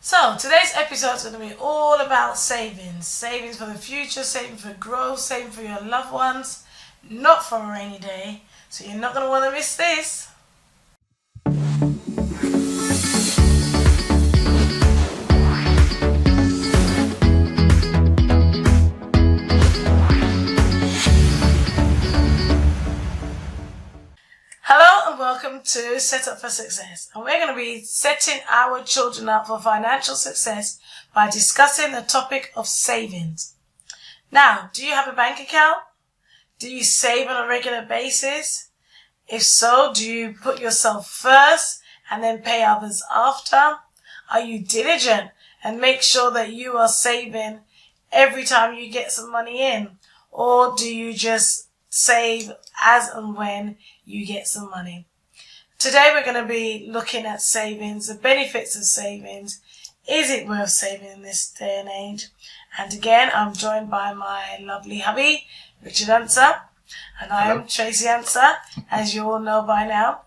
So today's episode is going to be all about savings. Savings for the future, saving for growth, saving for your loved ones, not for a rainy day. So you're not going to want to miss this. Hello and welcome to Set Up for Success. And we're going to be setting our children up for financial success by discussing the topic of savings. Now, do you have a bank account? Do you save on a regular basis? If so, do you put yourself first and then pay others after? Are you diligent and make sure that you are saving every time you get some money in? Or do you just save as and when you get some money? Today we're going to be looking at savings, the benefits of savings. Is it worth saving in this day and age? And again, I'm joined by my lovely hubby, Richard Answer, and I am Tracy Answer, as you all know by now.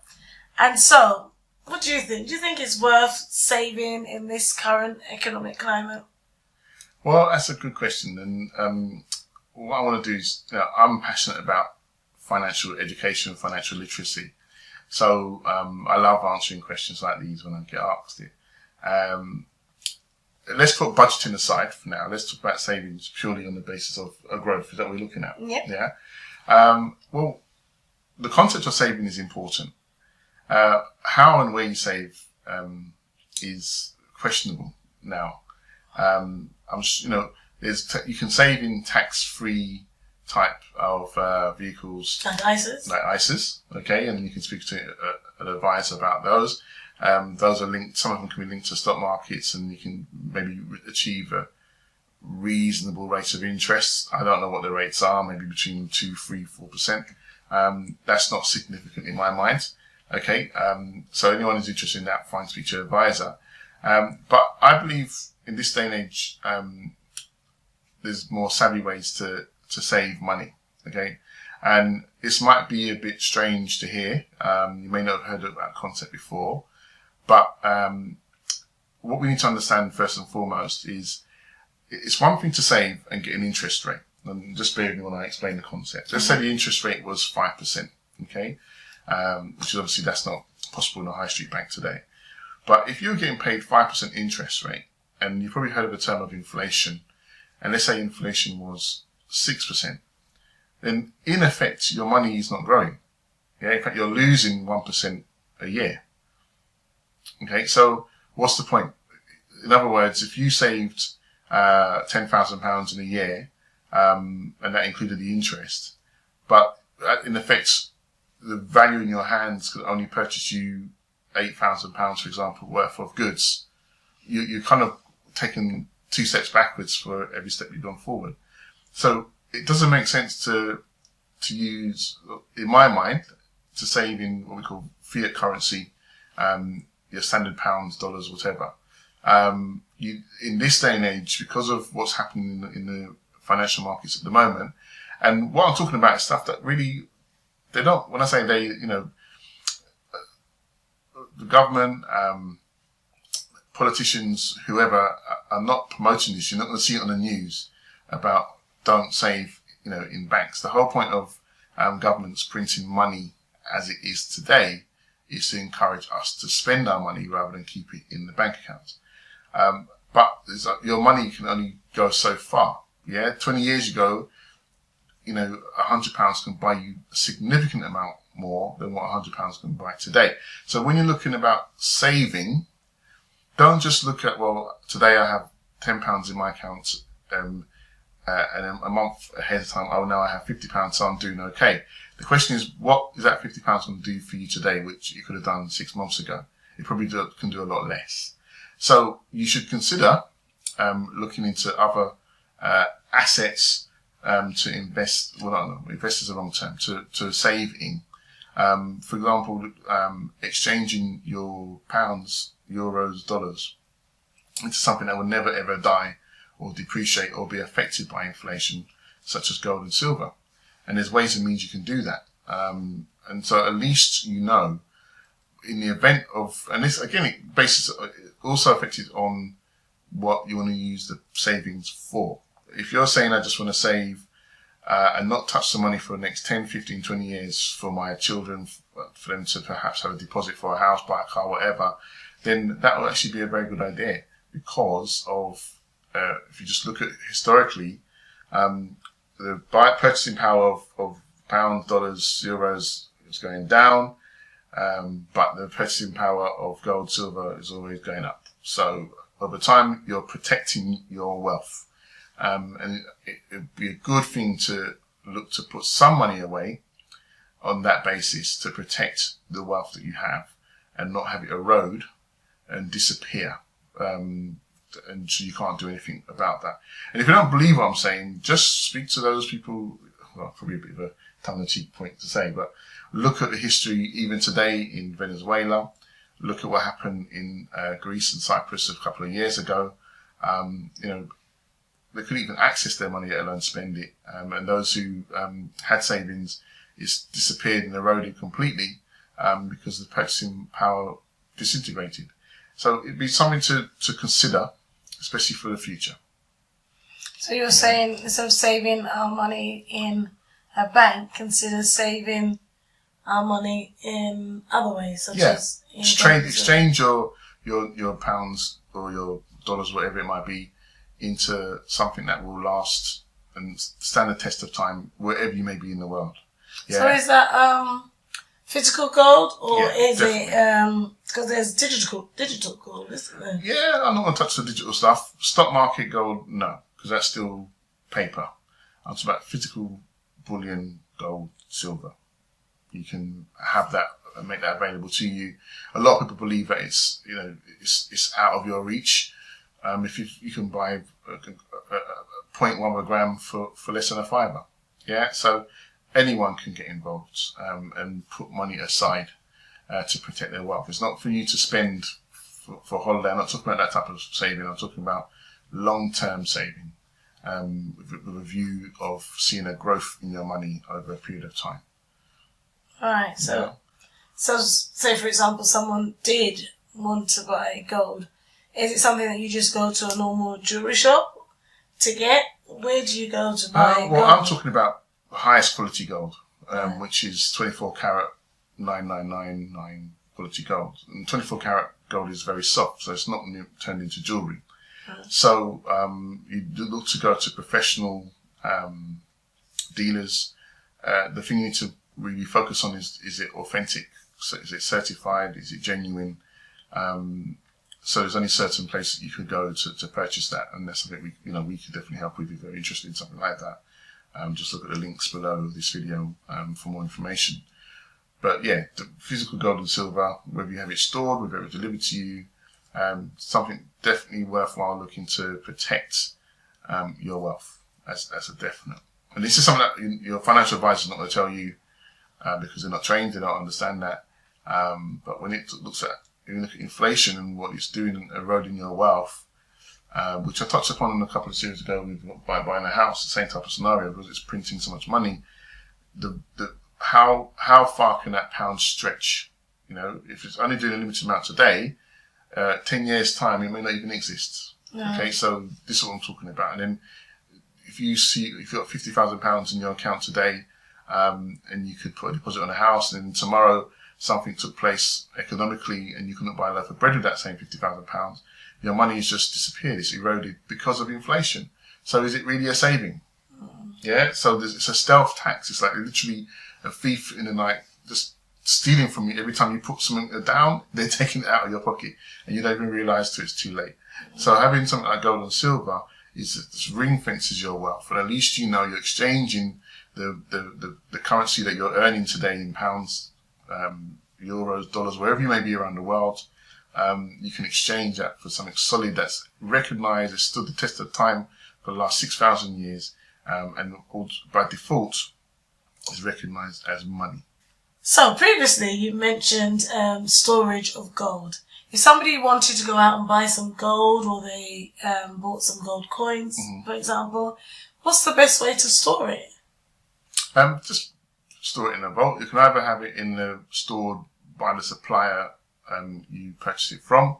And so, what do you think? Do you think it's worth saving in this current economic climate? Well, that's a good question. And what I want to do is, I'm passionate about financial education, financial literacy. So I love answering questions like these when I get asked it. Let's put budgeting aside for now. Let's talk about savings purely on the basis of growth. Is that what we're looking at? Yep. Yeah. Well, the concept of saving is important. How and where you save is questionable now. You can save in tax-free type of vehicles. Like ISAs? Like ISAs, okay, and you can speak to an advisor about those. Those are linked, some of them can be linked to stock markets, and you can maybe achieve a reasonable rate of interest. I don't know what the rates are, maybe between 2, 3, 4%. That's not significant in my mind, okay. So anyone who's interested in that, fine, speak to an advisor. But I believe in this day and age, there's more savvy ways to save money, okay? And this might be a bit strange to hear. You may not have heard of that concept before, but what we need to understand first and foremost is it's one thing to save and get an interest rate. And just bear with me when I explain the concept. Let's say the interest rate was 5%, okay? Which is obviously that's not possible in a high street bank today. But if you're getting paid 5% interest rate, and you've probably heard of the term of inflation, and let's say inflation was 6%, then in effect, your money is not growing. Yeah, in fact, you're losing 1% a year. Okay, so what's the point? In other words, if you saved £10,000 in a year, and that included the interest, but in effect, the value in your hands could only purchase you £8,000, for example, worth of goods, you're kind of taking 2 steps backwards for every step you've gone forward. So it doesn't make sense to use, in my mind, to save in what we call fiat currency, your standard pounds, dollars, whatever. In this day and age, because of what's happening in the financial markets at the moment, and what I'm talking about is stuff that really, they don't, when I say they, the government, politicians, whoever, are not promoting this. You're not going to see it on the news about don't save, in banks. The whole point of governments printing money as it is today is to encourage us to spend our money rather than keep it in the bank accounts. But your money can only go so far. Yeah, 20 years ago, £100 can buy you a significant amount more than what £100 can buy today. So when you're looking about saving, don't just look at, well, today I have £10 in my account, and a month ahead of time, now I have £50, so I'm doing okay. The question is, what is that £50 going to do for you today, which you could have done 6 months ago? It probably can do a lot less. So you should consider looking into other assets to invest. Well, no, invest is the wrong term. To save in. For example, exchanging your pounds, euros, dollars into something that will never ever die or depreciate or be affected by inflation, such as gold and silver. And there's ways and means you can do that. And so at least in the event of, and this again, it also affected on what you want to use the savings for. If you're saying, I just want to save and not touch the money for the next 10, 15, 20 years for my children, for them to perhaps have a deposit for a house, buy a car, whatever, then that will actually be a very good idea, because of, if you just look at historically, the purchasing power of pounds, dollars, euros is going down, but the purchasing power of gold, silver is always going up. So over time, you're protecting your wealth. And it'd be a good thing to look to put some money away on that basis to protect the wealth that you have and not have it erode and disappear. And so you can't do anything about that. And if you don't believe what I'm saying, just speak to those people. Well, probably a bit of a tongue-in-cheek point to say, but look at the history even today in Venezuela. Look at what happened in Greece and Cyprus a couple of years ago. They couldn't even access their money, let alone spend it. And those who had savings, it's disappeared and eroded completely because the purchasing power disintegrated. So it'd be something to consider, especially for the future. So you're saying instead of saving our money in a bank, consider saving our money in other ways, such as exchange your pounds or your dollars, whatever it might be, into something that will last and stand the test of time wherever you may be in the world. Yeah. So is that physical gold, or is definitely. it because there's digital gold, isn't there? Yeah, I'm not going to touch the digital stuff. Stock market gold, no, because that's still paper. I'm talking about physical bullion, gold, silver. You can have that and make that available to you. A lot of people believe that it's out of your reach. If you can buy a 0.1 of a gram for less than a fiver. Yeah, so anyone can get involved and put money aside to protect their wealth. It's not for you to spend for holiday. I'm not talking about that type of saving. I'm talking about long-term saving with a view of seeing a growth in your money over a period of time. All right. So say for example, someone did want to buy gold. Is it something that you just go to a normal jewelry shop to get? Where do you go to buy gold? Well, I'm talking about highest quality gold, which is 24 karat 9999 quality gold. And 24 karat gold is very soft, so it's not turned into jewelry. So you look to go to professional dealers. The thing you need to really focus on is it authentic? So is it certified? Is it genuine? So there's only certain places you could go to purchase that, and that's something we could definitely help with if you're interested in something like that. Just look at the links below this video for more information. But yeah, the physical gold and silver, whether you have it stored, whether it's delivered to you, something definitely worthwhile looking to protect your wealth. That's a definite. And this is something that your financial advisor is not going to tell you because they're not trained, they don't understand that. But when it looks at, you look at inflation and what it's doing and eroding your wealth, which I touched upon a couple of series ago by buying a house, the same type of scenario, because it's printing so much money. How far can that pound stretch? If it's only doing a limited amount today, 10 years time, it may not even exist. No. Okay, so this is what I'm talking about. And then if you've got £50,000 in your account today, and you could put a deposit on a house, and then tomorrow something took place economically and you couldn't buy a loaf of bread with that same £50,000, your money has just disappeared. It's eroded because of inflation. So is it really a saving? Yeah. So it's a stealth tax. It's like literally a thief in the night just stealing from you. Every time you put something down, they're taking it out of your pocket and you don't even realize till it's too late. So having something like gold and silver is ring fences your wealth. And at least you're exchanging the currency that you're earning today in pounds, euros, dollars, wherever you may be around the world. You can exchange that for something solid that's recognized, has stood the test of time for the last 6,000 years, and by default is recognized as money. So previously you mentioned storage of gold. If somebody wanted to go out and buy some gold, or they bought some gold coins, for example, what's the best way to store it? Just store it in a vault. You can either have it stored by the supplier you purchase it from,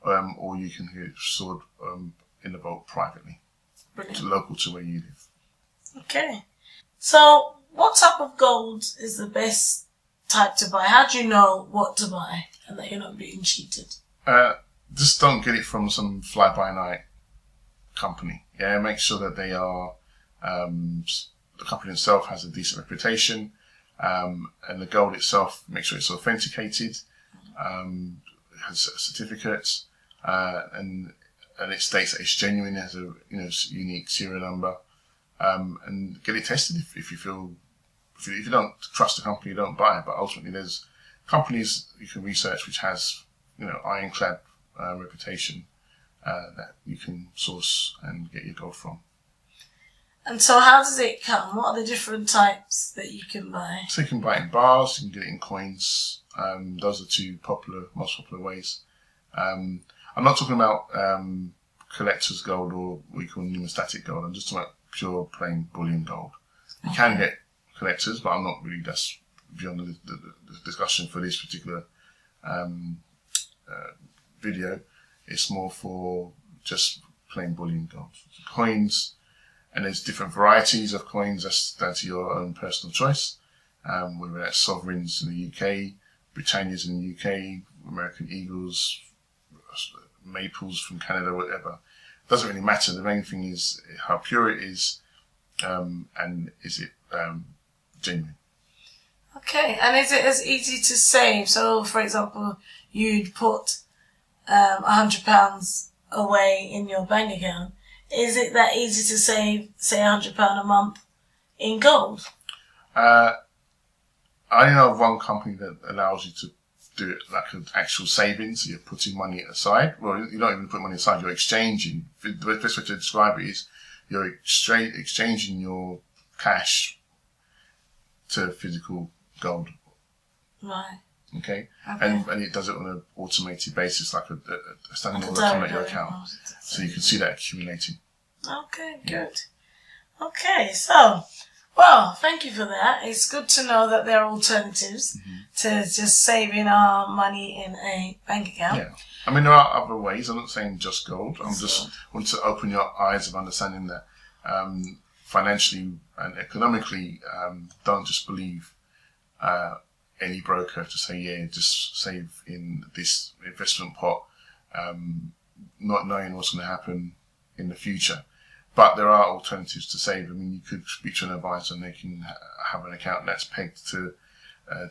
or you can get it stored in the vault privately, Brilliant. local to where you live. Okay. So, what type of gold is the best type to buy? How do you know what to buy and that you're not being cheated? Just don't get it from some fly-by-night company. Yeah, make sure that they are, the company itself has a decent reputation, and the gold itself, make sure it's authenticated, has certificates, and it states that it's genuine, it has a unique serial number, and get it tested if you feel. If you don't trust the company, you don't buy it. But ultimately, there's companies you can research which has ironclad reputation that you can source and get your gold from. And so how does it come? What are the different types that you can buy? So you can buy it in bars, you can get it in coins. Those are two most popular ways. I'm not talking about collector's gold or what you call numismatic gold. I'm just talking about pure plain bullion gold. You can get collectors, but I'm not really, that's beyond the discussion for this particular video. It's more for just plain bullion gold. Coins, and there's different varieties of coins. That's down to your own personal choice. Whether that's sovereigns in the UK, Britannias in the UK, American Eagles, Maples from Canada, whatever. Doesn't really matter. The main thing is how pure it is, and is it genuine. Okay, and is it as easy to save? So, for example, you'd put £100 away in your bank account. Is it that easy to save, say, £100 a month in gold? I only know of one company that allows you to do it like an actual savings. So you're putting money aside. Well, you don't even put money aside. You're exchanging. The best way to describe it is you're exchanging your cash to physical gold. Right. Okay. And it does it on an automated basis, like a standing order coming at your account. So you can see that accumulating. Okay, good. Okay, so, well, thank you for that. It's good to know that there are alternatives to just saving our money in a bank account. Yeah. I mean, there are other ways. I'm not saying just gold. I'm just want to open your eyes of understanding that financially and economically, don't just believe any broker to say, yeah, just save in this investment pot, not knowing what's going to happen in the future. But there are alternatives to save. I mean, you could speak to an advisor and they can have an account that's pegged to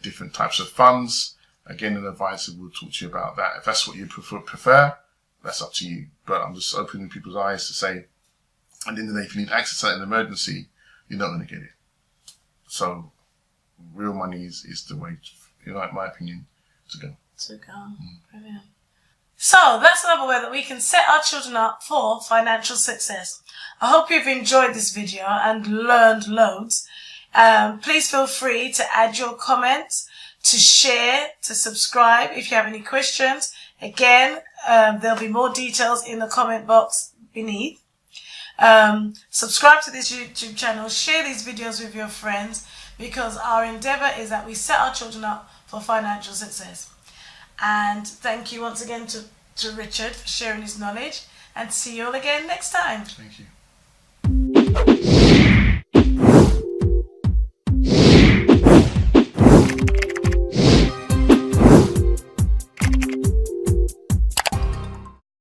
different types of funds. Again, an advisor will talk to you about that. If that's what you prefer, that's up to you. But I'm just opening people's eyes to say, at the end of the day, if you need access to that in an emergency, you're not going to get it. So real money is the way, in my opinion, to go. Brilliant. So that's another way that we can set our children up for financial success. I hope you've enjoyed this video and learned loads. Please feel free to add your comments, to share, to subscribe if you have any questions. Again, there'll be more details in the comment box beneath. Subscribe to this YouTube channel, share these videos with your friends, because our endeavour is that we set our children up for financial success. And thank you once again to Richard for sharing his knowledge, and see you all again next time. Thank you.